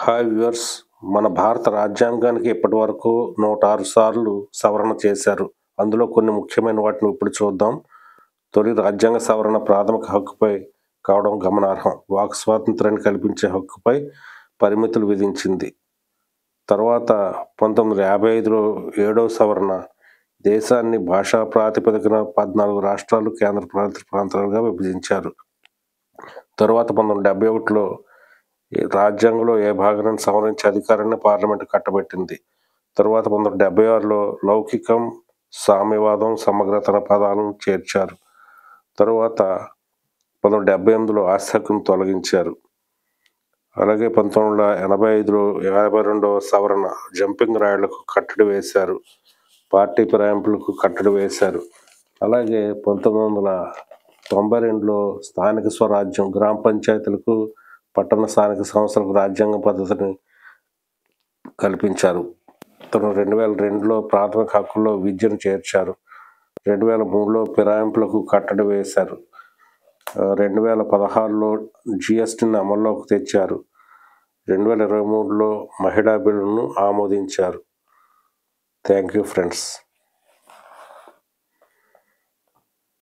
Hi viewers. మన భారత రాజ్యాంగానికి ఇప్పటివరకు 106 సార్లు సవరణ చేశారు. అందులో కొన్ని ముఖ్యమైన వాటిని ఇప్పుడు చూద్దాం. తొలి రాజ్యాంగ సవరణ ప్రాథమిక హక్కుపై కావడం గమనార్హం. వాక్ స్వాతంత్ర్యాన్ని కల్పించే హక్కుపై పరిమితులు విధించింది. తర్వాత 1955లో 7వ సవరణ దేశాన్ని భాషా ప్రాతిపదికన 14 రాష్ట్రాలు, కేంద్రపాలిత ప్రాంతాలుగా విభజించారు. తరువాత 1971లో రాజ్యాంగంలో ఏ భాగాన్ని సవరించే అధికారాన్ని పార్లమెంటు కట్టబెట్టింది. తరువాత 1976లో లౌకికం, సామ్యవాదం, సమగ్రత అనే పదాలను చేర్చారు. తరువాత 1978లో ఆస్తి హక్కును తొలగించారు. అలాగే 1985లో 52వ సవరణ జంపింగ్ రాయిళ్లకు కట్టడి వేశారు. పార్టీ ఫిరాయింపులకు కట్టడి వేశారు. అలాగే 1992లో స్థానిక స్వరాజ్యం, గ్రామ పంచాయతీలకు, పట్టణ స్థానిక సంస్థలకు రాజ్యాంగ పద్ధతిని కల్పించారు. 2002లో ప్రాథమిక హక్కుల్లో విద్యను చేర్చారు. 2003లో ఫిరాయింపులకు కట్టడి వేశారు. 2016లో GSTని అమల్లోకి తెచ్చారు. 2023లో మహిళా బిల్లును ఆమోదించారు. Thank you friends.